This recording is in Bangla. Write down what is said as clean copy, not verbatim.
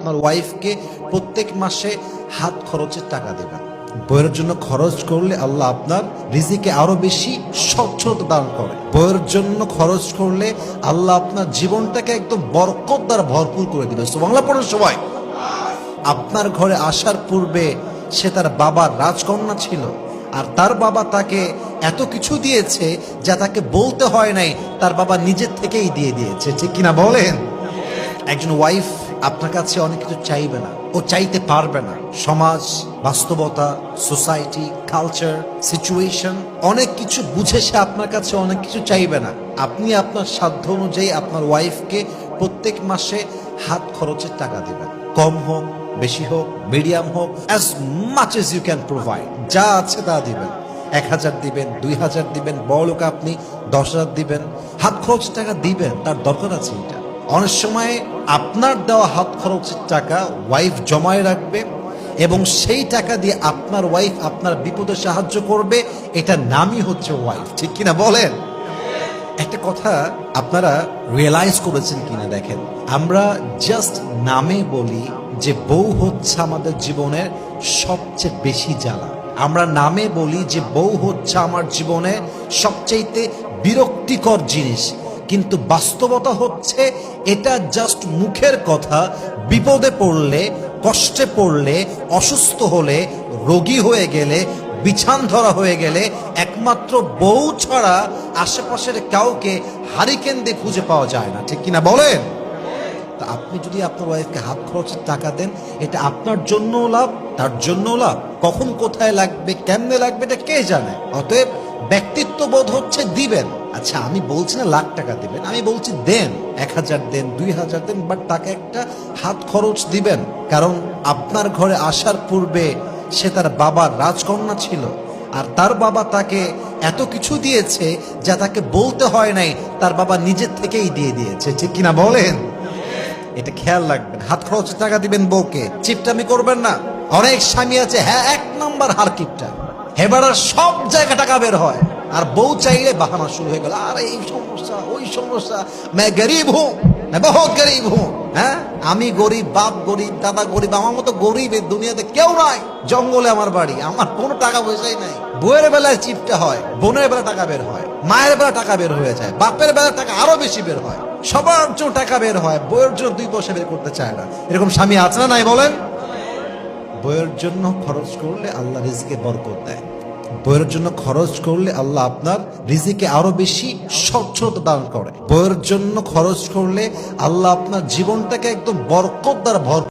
আপনার ওয়াইফকে প্রত্যেক মাসে হাত খরচের টাকা দেবেন। বইয়ের জন্য খরচ করলে আল্লাহ আপনার রিজিকে আরো বেশি স্বচ্ছতা দান করে। বইয়ের জন্য খরচ করলে আল্লাহ আপনার জীবনটাকে একদম বরকত দ্বারা ভরপুর করে দিবে। সুবহানাল্লাহ পড়ুন সবাই। আপনার ঘরে আসার পূর্বে সে তার বাবার রাজকন্যা ছিল, আর তার বাবা তাকে এত কিছু দিয়েছে যা তাকে বলতে হয় নাই, তার বাবা নিজের থেকেই দিয়ে দিয়েছে। ঠিক কিনা বলেন? একজন ওয়াইফ আপনার কাছে অনেক কিছু চাইবে না, ও চাইতে পারবে না। সমাজ, বাস্তবতা, সোসাইটি, কালচার, সিচুয়েশন অনেক কিছু বুঝে সে আপনার কাছে অনেক কিছু চাইবে না। আপনি আপনার সাধ্য অনুযায়ী আপনার ওয়াইফকে প্রত্যেক মাসে হাত খরচের টাকা দিবেন। কম হোক, বেশি হোক, মিডিয়াম হোক, as much as you can provide. যা আছে তা দিবেন। 1000 দিবেন, 2000 দিবেন, বড় লোক আপনি 10,000 দিবেন। হাত খরচ টাকা দিবেন, তার দরকার আছে। এটা অনেক সময় আপনার দেওয়া হাত খরচের টাকা ওয়াইফ জমায় রাখবে এবং সেই টাকা দিয়ে আপনার ওয়াইফ আপনার বিপদে সাহায্য করবে। এটা নামই হচ্ছে ওয়াইফ। ঠিক কিনা বলেন? একটা কথা আপনারা রিয়েলাইজ করেছেন কিনা দেখেন, আমরা জাস্ট নামে বলি যে বউ হচ্ছে আমাদের জীবনের সবচেয়ে বেশি জ্বালা। আমরা নামে বলি যে বউ হচ্ছে আমার জীবনে সবচাইতে বিরক্তিকর জিনিস, কিন্তু বাস্তবতা হচ্ছে এটা জাস্ট মুখের কথা। বিপদে পড়লে, কষ্টে পড়লে, অসুস্থ হলে, রোগী হয়ে গেলে, বিছান ধরা হয়ে গেলে একমাত্র বউ ছাড়া আশেপাশের কাউকে হারিকেন দিয়ে খুঁজে পাওয়া যায় না। ঠিক কিনা বলেন? তা আপনি যদি আপনার ওয়াইফকে হাত খরচের টাকা দেন, এটা আপনার জন্যও লাভ, তার জন্যও লাভ। কখন কোথায় লাগবে, কেমনে লাগবে, এটা কে জানে। অতএব ব্যক্তিত্ব বোধ হচ্ছে দিবেন। আচ্ছা, আমি বলছি না লাখ টাকা দিবেন, আমি বলছি দেন, 1000 দেন, 2000 দেন, বাট তাকে একটা হাত খরচ দিবেন। কারণ আপনার ঘরে আসার পূর্বে সে তার বাবার রাজকন্যা ছিল, আর তার বাবা তাকে এত কিছু দিয়েছে যা তাকে বলতে হয় নাই, তার বাবা নিজের থেকেই দিয়ে দিয়েছে। ঠিক কিনা বলেন? এটা খেয়াল রাখবেন। হাত খরচের টাকা দিবেন বউকে, চিপটামি করবেন না। অনেক স্বামী আছে, হ্যাঁ, 1 নাম্বার হারকিপটা, হেবাড়ার সব জায়গা টাকা বের হয়, আর বউ চাইলে বাহানা শুরু হয়ে গেল, আর এই সমস্যা, ওই সমস্যা, मैं गरीब हूं, मैं बहुत गरीब हूं। হ্যাঁ, আমি গরিব, বাপ গরিব, দাদা গরিব, আমার মতো গরিব এই দুনিয়াতে কেউ নাই। জঙ্গলে আমার বাড়ি, আমার কোনো টাকা পয়সাই নাই। বউয়ের বেলায় চিপটা হয়, বোনের বেলা টাকা বের হয়, মায়ের বেলা টাকা বের হয়ে যায়, বাপের বেলা টাকা আরো বেশি বের হয়, সবার জন্য টাকা বের হয়, বইয়ের জন্য 2 পয়সা বের করতে চায় না। এরকম স্বামী আছে না নাই বলেন? বইয়ের জন্য খরচ করলে আল্লাহ রিজিকে বরকত দেয়। বইয়ের জন্য খরচ করলে আল্লাহ আপনার রিজিকে আরো বেশি স্বচ্ছতা দান করে। বইয়ের জন্য খরচ করলে আল্লাহ আপনার জীবনটাকে একদম বরকত দ্বারা ভরপুর